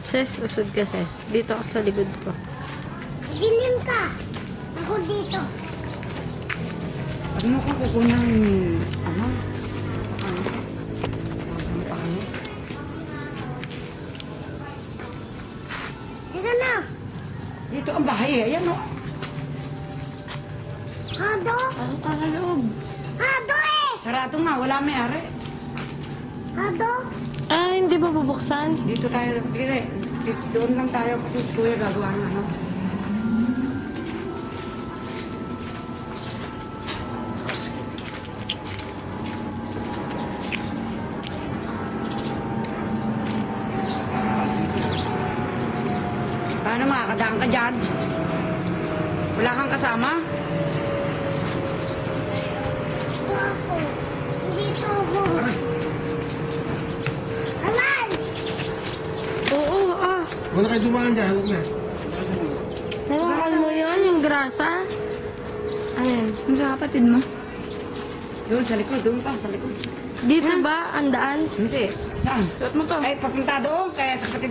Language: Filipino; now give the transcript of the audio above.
Ses, usod ka, Ses. Dito ako sa likod ko. Dilim ka. Ako dito. Ano ko kukunan, ano? Dito na. Dito ang bahay eh. Ayan o. Hado. Ano ka sa loob? Hado eh. Sarado nga, wala may-ari. Hado. Ah, hindi ba bubuksan? Dito tayo, doon lang tayo kasi si Kuya gagawa ng ano. Paano makakadaan ka dyan? Wala kang kasama? Dito ako. Dito ako. Aman. Oo, ah. Wala kayo dumaan dyan, huwag na. Nawakan mo yun, yung grasa? Ano yun? Ano sa kapatid mo? Doon sa likod, doon pa, sa likod. Dito ba? Ang daan? Hindi. Saan? Suot mo to. Ay, papunta doon, kaya sa kapatid